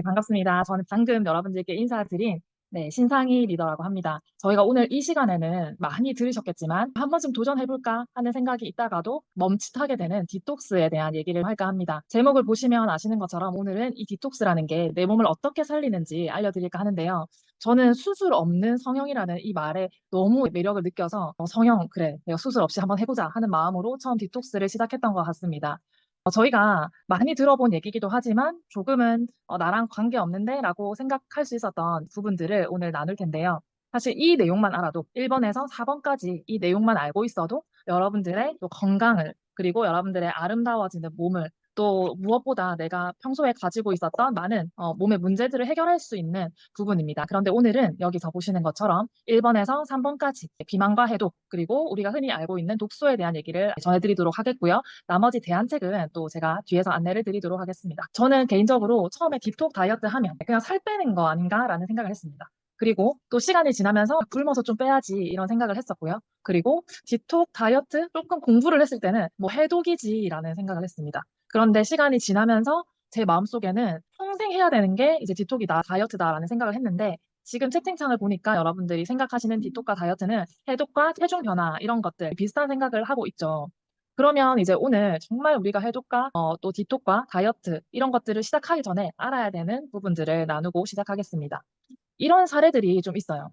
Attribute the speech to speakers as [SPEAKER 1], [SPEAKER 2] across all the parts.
[SPEAKER 1] 네, 반갑습니다. 저는 방금 여러분들께 인사드린 신상희 리더라고 합니다. 저희가 오늘 이 시간에는 많이 들으셨겠지만 한 번쯤 도전해볼까 하는 생각이 있다가도 멈칫하게 되는 디톡스에 대한 얘기를 할까 합니다. 제목을 보시면 아시는 것처럼 오늘은 이 디톡스라는 게 내 몸을 어떻게 살리는지 알려드릴까 하는데요. 저는 수술 없는 성형이라는 이 말에 너무 매력을 느껴서 성형 그래 내가 수술 없이 한번 해보자 하는 마음으로 처음 디톡스를 시작했던 것 같습니다. 저희가 많이 들어본 얘기이기도 하지만 조금은 나랑 관계없는데 라고 생각할 수 있었던 부분들을 오늘 나눌 텐데요. 사실 이 내용만 알아도 1번에서 4번까지 이 내용만 알고 있어도 여러분들의 또 건강을 그리고 여러분들의 아름다워지는 몸을 또 무엇보다 내가 평소에 가지고 있었던 많은 몸의 문제들을 해결할 수 있는 부분입니다. 그런데 오늘은 여기서 보시는 것처럼 1번에서 3번까지 비만과 해독 그리고 우리가 흔히 알고 있는 독소에 대한 얘기를 전해드리도록 하겠고요. 나머지 대안책은 또 제가 뒤에서 안내를 드리도록 하겠습니다. 저는 개인적으로 처음에 디톡 다이어트 하면 그냥 살 빼는 거 아닌가라는 생각을 했습니다. 그리고 또 시간이 지나면서 굶어서 좀 빼야지 이런 생각을 했었고요. 그리고 디톡 다이어트 조금 공부를 했을 때는 뭐 해독이지라는 생각을 했습니다. 그런데 시간이 지나면서 제 마음속에는 평생 해야 되는 게 이제 디톡이다, 다이어트다라는 생각을 했는데 지금 채팅창을 보니까 여러분들이 생각하시는 디톡과 다이어트는 해독과 체중 변화 이런 것들 비슷한 생각을 하고 있죠. 그러면 이제 오늘 정말 우리가 해독과 또 디톡과 다이어트 이런 것들을 시작하기 전에 알아야 되는 부분들을 나누고 시작하겠습니다. 이런 사례들이 좀 있어요.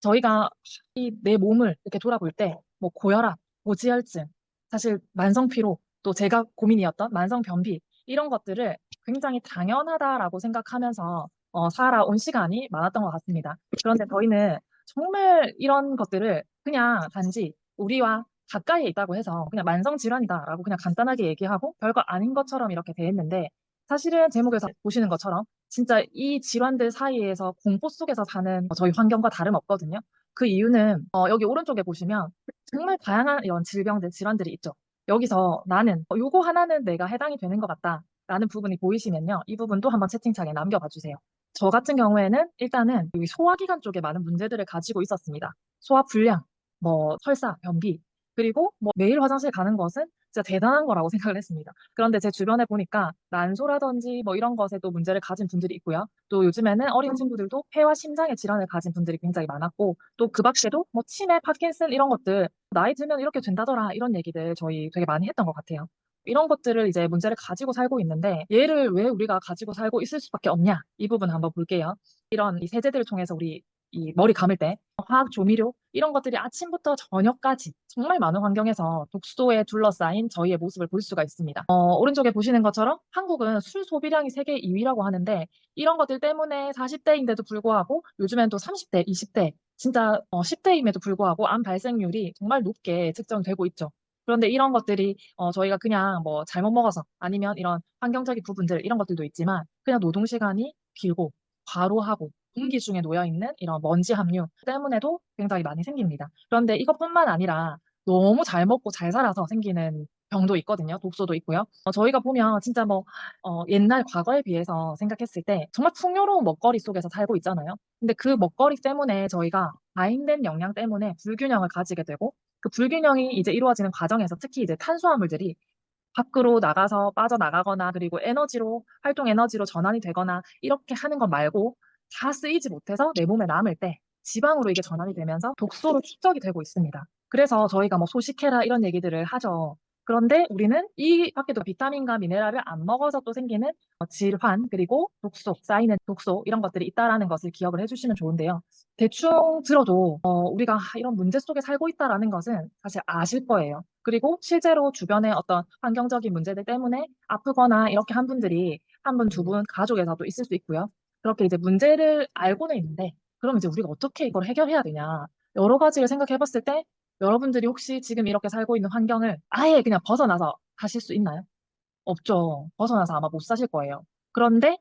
[SPEAKER 1] 저희가 이 내 몸을 이렇게 돌아볼 때 뭐 고혈압, 고지혈증, 사실 만성 피로, 또 제가 고민이었던 만성 변비 이런 것들을 굉장히 당연하다라고 생각하면서 살아온 시간이 많았던 것 같습니다. 그런데 저희는 정말 이런 것들을 그냥 단지 우리와 가까이에 있다고 해서 그냥 만성 질환이다라고 그냥 간단하게 얘기하고 별거 아닌 것처럼 이렇게 대했는데 사실은 제목에서 보시는 것처럼 진짜 이 질환들 사이에서 공포 속에서 사는 저희 환경과 다름없거든요. 그 이유는 여기 오른쪽에 보시면 정말 다양한 이런 질병들, 질환들이 있죠. 여기서 나는 요거 하나는 내가 해당이 되는 것 같다라는 부분이 보이시면요. 이 부분도 한번 채팅창에 남겨봐 주세요. 저 같은 경우에는 일단은 여기 소화기관 쪽에 많은 문제들을 가지고 있었습니다. 소화불량, 뭐 설사, 변비, 그리고 뭐 매일 화장실 가는 것은 진짜 대단한 거라고 생각을 했습니다. 그런데 제 주변에 보니까 난소라든지 뭐 이런 것에도 문제를 가진 분들이 있고요. 또 요즘에는 어린 친구들도 폐와 심장의 질환을 가진 분들이 굉장히 많았고 또 그 밖에도 뭐 치매, 파킨슨 이런 것들 나이 들면 이렇게 된다더라 이런 얘기들 저희 되게 많이 했던 것 같아요. 이런 것들을 이제 문제를 가지고 살고 있는데 얘를 왜 우리가 가지고 살고 있을 수밖에 없냐 이 부분 한번 볼게요. 이런 이 세제들을 통해서 우리 이 머리 감을 때 화학 조미료 이런 것들이 아침부터 저녁까지 정말 많은 환경에서 독소에 둘러싸인 저희의 모습을 볼 수가 있습니다. 오른쪽에 보시는 것처럼 한국은 술 소비량이 세계 2위라고 하는데 이런 것들 때문에 40대인데도 불구하고 요즘엔 또 30대, 20대 진짜 10대임에도 불구하고 암 발생률이 정말 높게 측정되고 있죠. 그런데 이런 것들이 저희가 그냥 뭐 잘못 먹어서 아니면 이런 환경적인 부분들 이런 것들도 있지만 그냥 노동 시간이 길고 과로하고 공기 중에 놓여 있는 이런 먼지 함유 때문에도 굉장히 많이 생깁니다. 그런데 이것뿐만 아니라 너무 잘 먹고 잘 살아서 생기는 병도 있거든요. 독소도 있고요. 저희가 보면 진짜 뭐 옛날 과거에 비해서 생각했을 때 정말 풍요로운 먹거리 속에서 살고 있잖아요. 근데 그 먹거리 때문에 저희가 과잉된 영양 때문에 불균형을 가지게 되고 그 불균형이 이제 이루어지는 과정에서 특히 이제 탄수화물들이 밖으로 나가서 빠져나가거나 그리고 에너지로 활동 에너지로 전환이 되거나 이렇게 하는 것 말고 다 쓰이지 못해서 내 몸에 남을 때 지방으로 이게 전환이 되면서 독소로 축적이 되고 있습니다. 그래서 저희가 뭐 소식해라 이런 얘기들을 하죠. 그런데 우리는 이 밖에도 비타민과 미네랄을 안 먹어서 또 생기는 질환 그리고 독소, 쌓이는 독소 이런 것들이 있다라는 것을 기억을 해주시면 좋은데요. 대충 들어도 우리가 이런 문제 속에 살고 있다라는 것은 사실 아실 거예요. 그리고 실제로 주변의 어떤 환경적인 문제들 때문에 아프거나 이렇게 한 분들이 한 분, 두 분 가족에서도 있을 수 있고요. 그렇게 이제 문제를 알고는 있는데 그럼 이제 우리가 어떻게 이걸 해결해야 되냐. 여러 가지를 생각해 봤을 때 여러분들이 혹시 지금 이렇게 살고 있는 환경을 아예 그냥 벗어나서 사실 수 있나요? 없죠. 벗어나서 아마 못 사실 거예요. 그런데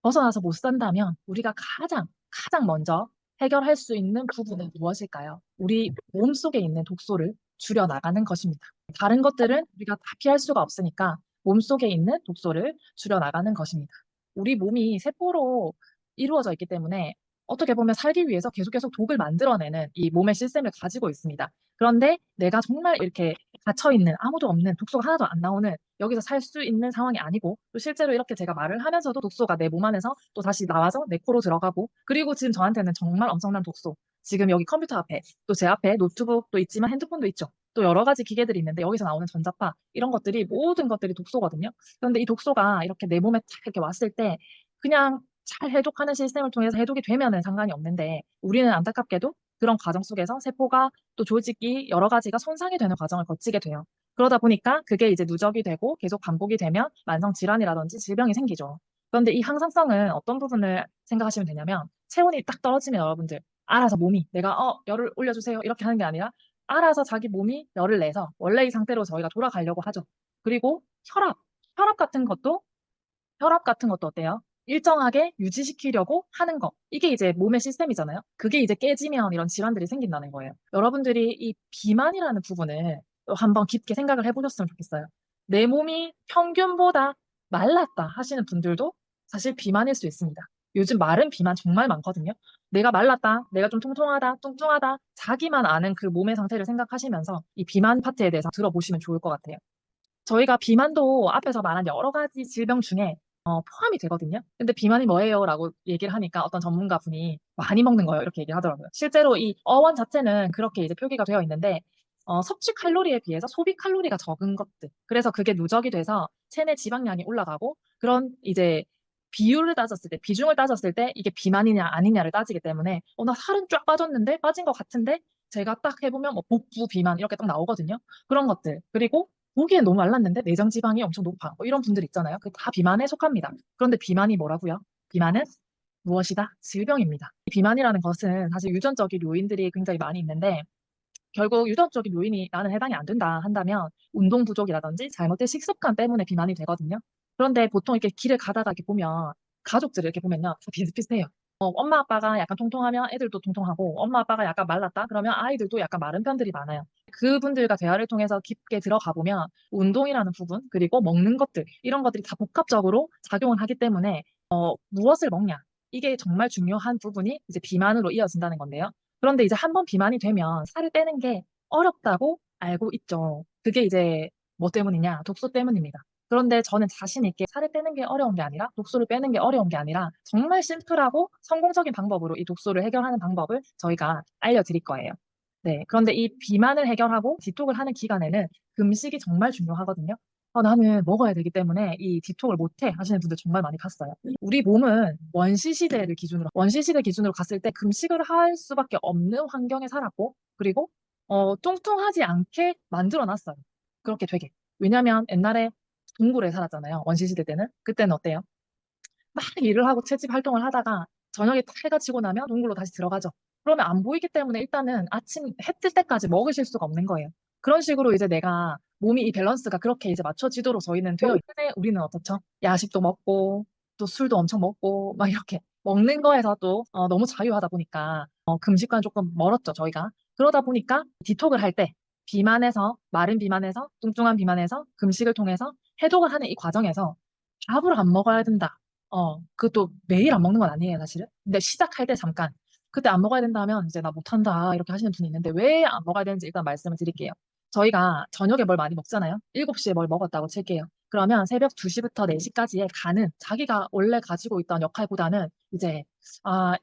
[SPEAKER 1] 벗어나서 못 산다면 우리가 가장 먼저 해결할 수 있는 부분은 무엇일까요? 우리 몸속에 있는 독소를 줄여나가는 것입니다. 다른 것들은 우리가 다 피할 수가 없으니까 몸속에 있는 독소를 줄여나가는 것입니다. 우리 몸이 세포로 이루어져 있기 때문에 어떻게 보면 살기 위해서 계속 독을 만들어내는 이 몸의 시스템을 가지고 있습니다. 그런데 내가 정말 이렇게 갇혀있는 아무도 없는 독소가 하나도 안 나오는 여기서 살 수 있는 상황이 아니고 또 실제로 이렇게 제가 말을 하면서도 독소가 내 몸 안에서 또 다시 나와서 내 코로 들어가고 그리고 지금 저한테는 정말 엄청난 독소 지금 여기 컴퓨터 앞에 또 제 앞에 노트북도 있지만 핸드폰도 있죠. 또 여러 가지 기계들이 있는데 여기서 나오는 전자파 이런 것들이 모든 것들이 독소거든요. 그런데 이 독소가 이렇게 내 몸에 탁 이렇게 왔을 때 그냥 잘 해독하는 시스템을 통해서 해독이 되면은 상관이 없는데 우리는 안타깝게도 그런 과정 속에서 세포가 또 조직이 여러 가지가 손상이 되는 과정을 거치게 돼요. 그러다 보니까 그게 이제 누적이 되고 계속 반복이 되면 만성 질환이라든지 질병이 생기죠. 그런데 이 항상성은 어떤 부분을 생각하시면 되냐면 체온이 딱 떨어지면 여러분들 알아서 몸이 내가 열을 올려주세요 이렇게 하는 게 아니라 알아서 자기 몸이 열을 내서 원래의 상태로 저희가 돌아가려고 하죠. 그리고 혈압, 혈압 같은 것도 혈압 같은 것도 어때요? 일정하게 유지시키려고 하는 거. 이게 이제 몸의 시스템이잖아요. 그게 이제 깨지면 이런 질환들이 생긴다는 거예요. 여러분들이 이 비만이라는 부분을 한번 깊게 생각을 해보셨으면 좋겠어요. 내 몸이 평균보다 말랐다 하시는 분들도 사실 비만일 수 있습니다. 요즘 마른 비만 정말 많거든요. 내가 말랐다, 내가 좀 통통하다, 뚱뚱하다, 자기만 아는 그 몸의 상태를 생각하시면서 이 비만 파트에 대해서 들어보시면 좋을 것 같아요. 저희가 비만도 앞에서 말한 여러 가지 질병 중에 포함이 되거든요. 근데 비만이 뭐예요? 라고 얘기를 하니까 어떤 전문가 분이 많이 먹는 거예요. 이렇게 얘기를 하더라고요. 실제로 이 어원 자체는 그렇게 이제 표기가 되어 있는데 섭취 칼로리에 비해서 소비 칼로리가 적은 것들. 그래서 그게 누적이 돼서 체내 지방량이 올라가고 그런 이제 비율을 따졌을 때, 비중을 따졌을 때 이게 비만이냐 아니냐를 따지기 때문에 나 살은 쫙 빠졌는데 빠진 것 같은데 제가 딱 해보면 뭐 복부 비만 이렇게 딱 나오거든요. 그런 것들. 그리고 보기엔 너무 말랐는데 내장 지방이 엄청 높아. 뭐 이런 분들 있잖아요. 그 다 비만에 속합니다. 그런데 비만이 뭐라고요? 비만은 무엇이다? 질병입니다. 이 비만이라는 것은 사실 유전적인 요인들이 굉장히 많이 있는데 결국 유전적인 요인이 나는 해당이 안 된다 한다면 운동 부족이라든지 잘못된 식습관 때문에 비만이 되거든요. 그런데 보통 이렇게 길을 가다가 이렇게 보면 가족들을 이렇게 보면요. 다 비슷비슷해요. 엄마 아빠가 약간 통통하면 애들도 통통하고 엄마 아빠가 약간 말랐다 그러면 아이들도 약간 마른 편들이 많아요. 그분들과 대화를 통해서 깊게 들어가 보면 운동이라는 부분 그리고 먹는 것들 이런 것들이 다 복합적으로 작용을 하기 때문에 무엇을 먹냐 이게 정말 중요한 부분이 이제 비만으로 이어진다는 건데요. 그런데 이제 한번 비만이 되면 살을 빼는 게 어렵다고 알고 있죠. 그게 이제 뭐 때문이냐? 독소 때문입니다. 그런데 저는 자신 있게 살을 빼는 게 어려운 게 아니라 독소를 빼는 게 어려운 게 아니라 정말 심플하고 성공적인 방법으로 이 독소를 해결하는 방법을 저희가 알려드릴 거예요. 네. 그런데 이 비만을 해결하고 디톡을 하는 기간에는 금식이 정말 중요하거든요. 나는 먹어야 되기 때문에 이 디톡을 못해 하시는 분들 정말 많이 봤어요. 우리 몸은 원시시대 기준으로 갔을 때 금식을 할 수밖에 없는 환경에 살았고, 그리고 뚱뚱하지 않게 만들어 놨어요. 그렇게 되게. 왜냐면 옛날에 동굴에 살았잖아요. 원시시대 때는. 그때는 어때요? 막 일을 하고 채집 활동을 하다가 저녁에 딱 해가 지고 나면 동굴로 다시 들어가죠. 그러면 안 보이기 때문에 일단은 아침 해 뜰 때까지 먹으실 수가 없는 거예요. 그런 식으로 이제 내가 몸이 이 밸런스가 그렇게 이제 맞춰지도록 저희는 되어 있는데 우리는 어떻죠? 야식도 먹고 또 술도 엄청 먹고 막 이렇게 먹는 거에서 또 너무 자유하다 보니까 금식과는 조금 멀었죠, 저희가. 그러다 보니까 디톡을 할 때 비만에서 마른 비만에서 뚱뚱한 비만에서 금식을 통해서 해독을 하는 이 과정에서 밥을 안 먹어야 된다. 그것도 매일 안 먹는 건 아니에요, 사실은. 근데 시작할 때 잠깐. 그때 안 먹어야 된다면 이제 나 못한다. 이렇게 하시는 분이 있는데 왜 안 먹어야 되는지 일단 말씀을 드릴게요. 저희가 저녁에 뭘 많이 먹잖아요. 7시에 뭘 먹었다고 칠게요. 그러면 새벽 2시부터 4시까지의 간은 자기가 원래 가지고 있던 역할보다는 이제,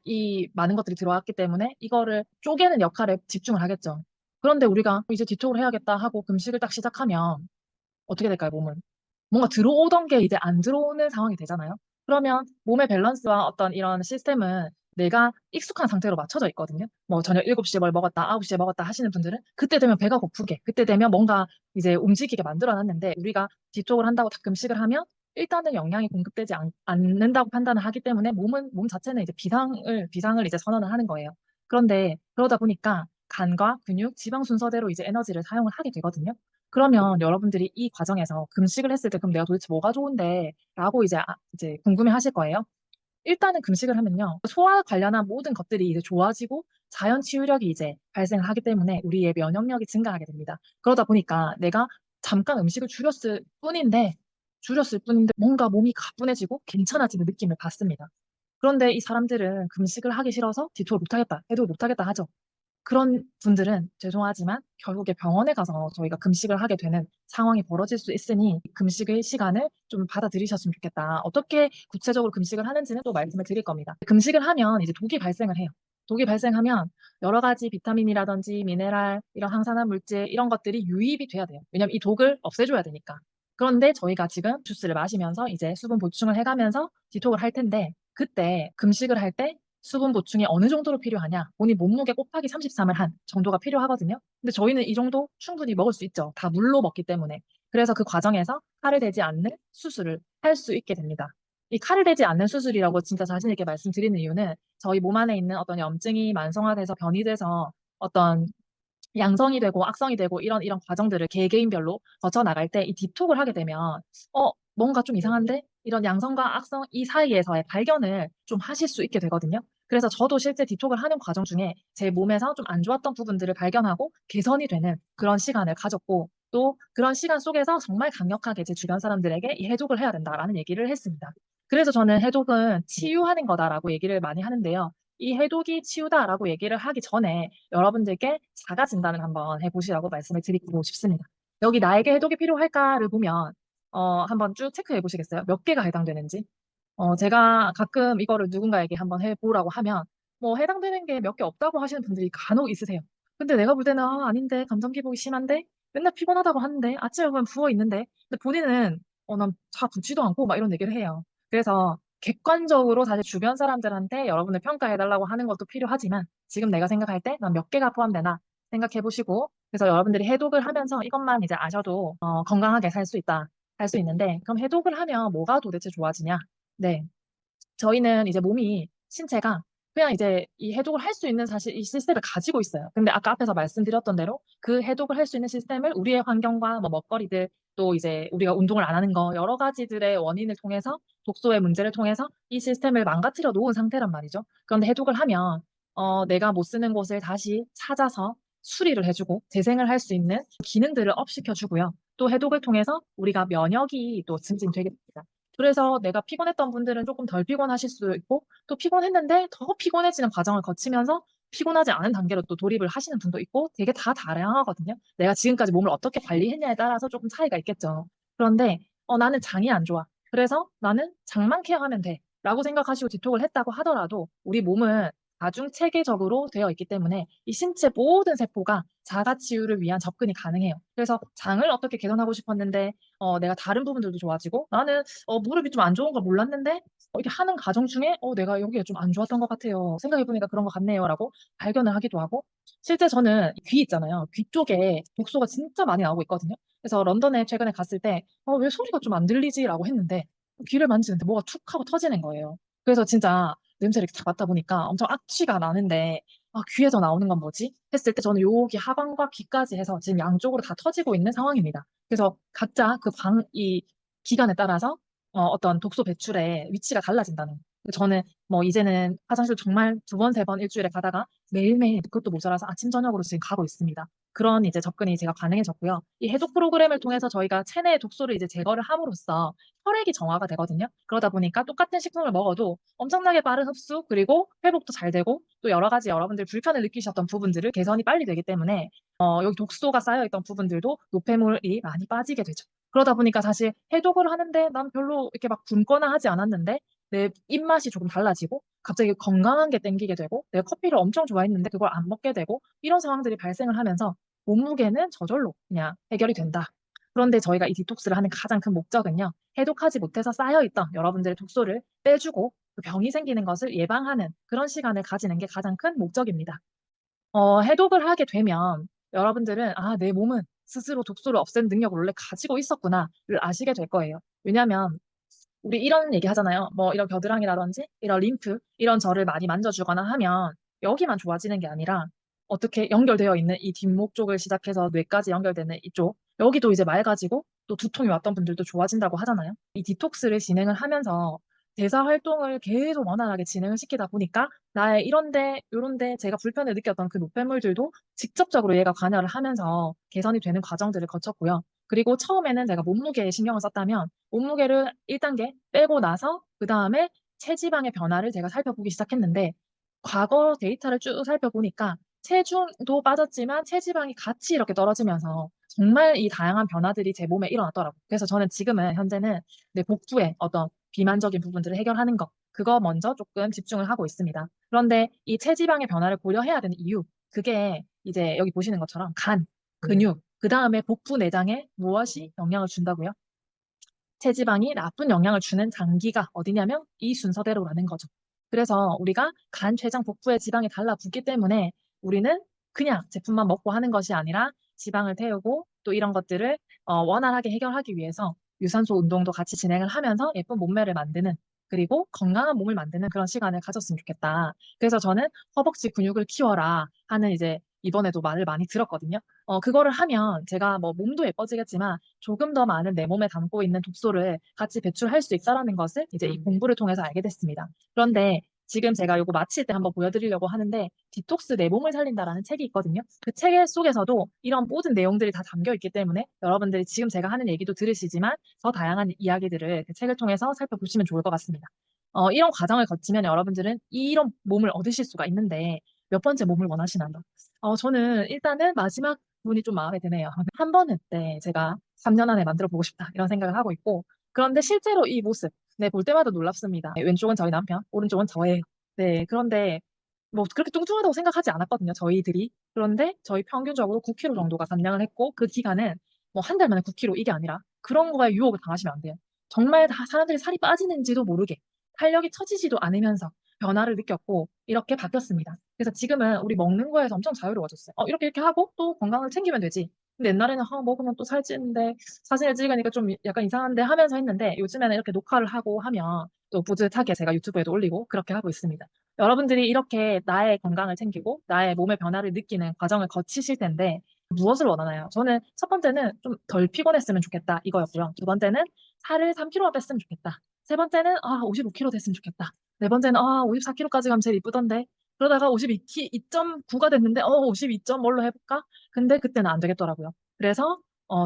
[SPEAKER 1] 이 많은 것들이 들어왔기 때문에 이거를 쪼개는 역할에 집중을 하겠죠. 그런데 우리가 이제 디톡을 해야겠다 하고 금식을 딱 시작하면 어떻게 될까요, 몸은? 뭔가 들어오던 게 이제 안 들어오는 상황이 되잖아요. 그러면 몸의 밸런스와 어떤 이런 시스템은 내가 익숙한 상태로 맞춰져 있거든요. 뭐 저녁 7시에 뭘 먹었다, 9시에 먹었다 하시는 분들은 그때 되면 배가 고프게, 그때 되면 뭔가 이제 움직이게 만들어 놨는데 우리가 뒤쪽을 한다고 다 금식을 하면 일단은 영양이 공급되지 않는다고 판단을 하기 때문에 몸 자체는 이제 비상을 이제 선언을 하는 거예요. 그런데 그러다 보니까 간과 근육, 지방 순서대로 이제 에너지를 사용을 하게 되거든요. 그러면 여러분들이 이 과정에서 금식을 했을 때 그럼 내가 도대체 뭐가 좋은데? 라고 이제 궁금해 하실 거예요. 일단은 금식을 하면요. 소화 관련한 모든 것들이 이제 좋아지고 자연 치유력이 이제 발생을 하기 때문에 우리의 면역력이 증가하게 됩니다. 그러다 보니까 내가 잠깐 음식을 줄였을 뿐인데 뭔가 몸이 가뿐해지고 괜찮아지는 느낌을 받습니다. 그런데 이 사람들은 금식을 하기 싫어서 디톡을 못하겠다, 해독을 못하겠다 하죠. 그런 분들은 죄송하지만 결국에 병원에 가서 저희가 금식을 하게 되는 상황이 벌어질 수 있으니 금식의 시간을 좀 받아들이셨으면 좋겠다. 어떻게 구체적으로 금식을 하는지는 또 말씀을 드릴 겁니다. 금식을 하면 이제 독이 발생을 해요. 독이 발생하면 여러 가지 비타민이라든지 미네랄, 이런 항산화 물질 이런 것들이 유입이 돼야 돼요. 왜냐면 이 독을 없애줘야 되니까. 그런데 저희가 지금 주스를 마시면서 이제 수분 보충을 해가면서 디톡을 할 텐데 그때 금식을 할 때 수분 보충이 어느 정도로 필요하냐? 본인 몸무게 곱하기 33을 한 정도가 필요하거든요. 근데 저희는 이 정도 충분히 먹을 수 있죠. 다 물로 먹기 때문에. 그래서 그 과정에서 칼을 대지 않는 수술을 할 수 있게 됩니다. 이 칼을 대지 않는 수술이라고 진짜 자신 있게 말씀드리는 이유는 저희 몸 안에 있는 어떤 염증이 만성화돼서 변이 돼서 어떤 양성이 되고 악성이 되고 이런 과정들을 개개인별로 거쳐 나갈 때 이 디톡을 하게 되면 뭔가 좀 이상한데 이런 양성과 악성 이 사이에서의 발견을 좀 하실 수 있게 되거든요. 그래서 저도 실제 디톡을 하는 과정 중에 제 몸에서 좀 안 좋았던 부분들을 발견하고 개선이 되는 그런 시간을 가졌고 또 그런 시간 속에서 정말 강력하게 제 주변 사람들에게 이 해독을 해야 된다라는 얘기를 했습니다. 그래서 저는 해독은 치유하는 거다라고 얘기를 많이 하는데요. 이 해독이 치유다라고 얘기를 하기 전에 여러분들께 자가 진단을 한번 해보시라고 말씀을 드리고 싶습니다. 여기 나에게 해독이 필요할까를 보면 한번 쭉 체크해 보시겠어요? 몇 개가 해당되는지. 제가 가끔 이거를 누군가에게 한번 해보라고 하면 뭐 해당되는 게 몇 개 없다고 하시는 분들이 간혹 있으세요. 근데 내가 볼 때는 아닌데 감정 기복이 심한데 맨날 피곤하다고 하는데 아침에 보면 부어 있는데 근데 본인은 난 잘 붓지도 않고 막 이런 얘기를 해요. 그래서 객관적으로 사실 주변 사람들한테 여러분을 평가해달라고 하는 것도 필요하지만 지금 내가 생각할 때 난 몇 개가 포함되나 생각해 보시고 그래서 여러분들이 해독을 하면서 이것만 이제 아셔도 건강하게 살 수 있다 할 수 있는데 그럼 해독을 하면 뭐가 도대체 좋아지냐? 네. 저희는 이제 몸이 신체가 그냥 이제 이 해독을 할 수 있는 사실 이 시스템을 가지고 있어요. 근데 아까 앞에서 말씀드렸던 대로 그 해독을 할 수 있는 시스템을 우리의 환경과 뭐 먹거리들 또 이제 우리가 운동을 안 하는 거 여러 가지들의 원인을 통해서 독소의 문제를 통해서 이 시스템을 망가뜨려 놓은 상태란 말이죠. 그런데 해독을 하면 내가 못 쓰는 곳을 다시 찾아서 수리를 해주고 재생을 할 수 있는 기능들을 업시켜 주고요. 또 해독을 통해서 우리가 면역이 또 증진되게 됩니다. 그래서 내가 피곤했던 분들은 조금 덜 피곤하실 수도 있고 또 피곤했는데 더 피곤해지는 과정을 거치면서 피곤하지 않은 단계로 또 돌입을 하시는 분도 있고 되게 다 다양하거든요. 내가 지금까지 몸을 어떻게 관리했냐에 따라서 조금 차이가 있겠죠. 그런데 나는 장이 안 좋아. 그래서 나는 장만 케어하면 돼. 라고 생각하시고 디톡을 했다고 하더라도 우리 몸은 다중 체계적으로 되어 있기 때문에 이 신체 모든 세포가 자가 치유를 위한 접근이 가능해요. 그래서 장을 어떻게 개선하고 싶었는데 내가 다른 부분들도 좋아지고 나는 무릎이 좀 안 좋은 걸 몰랐는데 이렇게 하는 과정 중에 내가 여기가 좀 안 좋았던 것 같아요. 생각해보니까 그런 것 같네요라고 발견을 하기도 하고 실제 저는 귀 있잖아요. 귀 쪽에 독소가 진짜 많이 나오고 있거든요. 그래서 런던에 최근에 갔을 때 왜 소리가 좀 안 들리지라고 했는데 귀를 만지는데 뭐가 툭 하고 터지는 거예요. 그래서 진짜 냄새를 이렇게 다 맡다 보니까 엄청 악취가 나는데 귀에서 나오는 건 뭐지? 했을 때 저는 여기 하반과 귀까지 해서 지금 양쪽으로 다 터지고 있는 상황입니다. 그래서 각자 이 기간에 따라서 어떤 독소 배출의 위치가 달라진다는. 저는 뭐 이제는 화장실 정말 두 번, 세 번 일주일에 가다가 매일매일 그것도 모자라서 아침, 저녁으로 지금 가고 있습니다. 그런 이제 접근이 제가 가능해졌고요. 이 해독 프로그램을 통해서 저희가 체내의 독소를 이제 제거를 함으로써 혈액이 정화가 되거든요. 그러다 보니까 똑같은 식품을 먹어도 엄청나게 빠른 흡수, 그리고 회복도 잘 되고 또 여러 가지 여러분들 불편을 느끼셨던 부분들을 개선이 빨리 되기 때문에 여기 독소가 쌓여있던 부분들도 노폐물이 많이 빠지게 되죠. 그러다 보니까 사실 해독을 하는데 난 별로 이렇게 막 굶거나 하지 않았는데 내 입맛이 조금 달라지고 갑자기 건강한 게 땡기게 되고 내가 커피를 엄청 좋아했는데 그걸 안 먹게 되고 이런 상황들이 발생을 하면서 몸무게는 저절로 그냥 해결이 된다. 그런데 저희가 이 디톡스를 하는 가장 큰 목적은요. 해독하지 못해서 쌓여있던 여러분들의 독소를 빼주고 그 병이 생기는 것을 예방하는 그런 시간을 가지는 게 가장 큰 목적입니다. 해독을 하게 되면 여러분들은 내 몸은 스스로 독소를 없애는 능력을 원래 가지고 있었구나를 아시게 될 거예요. 왜냐하면 우리 이런 얘기 하잖아요. 뭐 이런 겨드랑이라든지 이런 림프 이런 저를 많이 만져주거나 하면 여기만 좋아지는 게 아니라 어떻게 연결되어 있는 이 뒷목 쪽을 시작해서 뇌까지 연결되는 이쪽 여기도 이제 맑아지고 또 두통이 왔던 분들도 좋아진다고 하잖아요. 이 디톡스를 진행을 하면서 대사 활동을 계속 원활하게 진행을 시키다 보니까 나의 이런데 요런데 제가 불편을 느꼈던 그 노폐물들도 직접적으로 얘가 관여를 하면서 개선이 되는 과정들을 거쳤고요. 그리고 처음에는 제가 몸무게에 신경을 썼다면 몸무게를 1단계 빼고 나서 그 다음에 체지방의 변화를 제가 살펴보기 시작했는데 과거 데이터를 쭉 살펴보니까 체중도 빠졌지만 체지방이 같이 이렇게 떨어지면서 정말 이 다양한 변화들이 제 몸에 일어났더라고요. 그래서 저는 지금은 현재는 내 복부의 어떤 비만적인 부분들을 해결하는 거 그거 먼저 조금 집중을 하고 있습니다. 그런데 이 체지방의 변화를 고려해야 되는 이유 그게 이제 여기 보시는 것처럼 간, 근육, 그 다음에 복부 내장에 무엇이 영향을 준다고요? 체지방이 나쁜 영향을 주는 장기가 어디냐면 이 순서대로라는 거죠. 그래서 우리가 간, 췌장, 복부의 지방이 달라붙기 때문에 우리는 그냥 제품만 먹고 하는 것이 아니라 지방을 태우고 또 이런 것들을 원활하게 해결하기 위해서 유산소 운동도 같이 진행을 하면서 예쁜 몸매를 만드는 그리고 건강한 몸을 만드는 그런 시간을 가졌으면 좋겠다. 그래서 저는 허벅지 근육을 키워라 하는 이제 이번에도 말을 많이 들었거든요. 그거를 하면 제가 뭐 몸도 예뻐지겠지만 조금 더 많은 내 몸에 담고 있는 독소를 같이 배출할 수 있다라는 것을 이제 이 공부를 통해서 알게 됐습니다. 그런데 지금 제가 이거 마칠 때 한번 보여드리려고 하는데 디톡스 내 몸을 살린다라는 책이 있거든요. 그 책 속에서도 이런 모든 내용들이 다 담겨 있기 때문에 여러분들이 지금 제가 하는 얘기도 들으시지만 더 다양한 이야기들을 그 책을 통해서 살펴보시면 좋을 것 같습니다. 이런 과정을 거치면 여러분들은 이런 몸을 얻으실 수가 있는데 몇 번째 몸을 원하시나요? 저는 일단은 마지막 분이 좀 마음에 드네요. 한 번은 네, 제가 3년 안에 만들어 보고 싶다 이런 생각을 하고 있고 그런데 실제로 이 모습 네, 볼 때마다 놀랍습니다. 네, 왼쪽은 저희 남편, 오른쪽은 저예요. 네, 그런데 뭐 그렇게 뚱뚱하다고 생각하지 않았거든요, 저희들이. 그런데 저희 평균적으로 9kg 정도가 감량을 했고 그 기간은 뭐 한 달 만에 9kg 이게 아니라 그런 거에 유혹을 당하시면 안 돼요. 정말 다 사람들이 살이 빠지는지도 모르게 탄력이 처지지도 않으면서 변화를 느꼈고 이렇게 바뀌었습니다. 그래서 지금은 우리 먹는 거에서 엄청 자유로워졌어요. 이렇게 하고 또 건강을 챙기면 되지. 근데 옛날에는 먹으면 또 살찌는데 사진을 찍으니까 좀 약간 이상한데 하면서 했는데 요즘에는 이렇게 녹화를 하고 하면 또 뿌듯하게 제가 유튜브에도 올리고 그렇게 하고 있습니다. 여러분들이 이렇게 나의 건강을 챙기고 나의 몸의 변화를 느끼는 과정을 거치실 텐데 무엇을 원하나요? 저는 첫 번째는 좀 덜 피곤했으면 좋겠다 이거였고요. 두 번째는 살을 3kg만 뺐으면 좋겠다. 세 번째는 55kg 됐으면 좋겠다. 네 번째는 54kg까지 가면 제일 이쁘던데 그러다가 52.9가 됐는데 52점 뭘로 해볼까? 근데 그때는 안 되겠더라고요. 그래서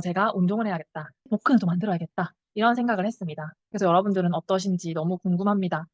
[SPEAKER 1] 제가 운동을 해야겠다. 복근을 또 만들어야겠다. 이런 생각을 했습니다. 그래서 여러분들은 어떠신지 너무 궁금합니다.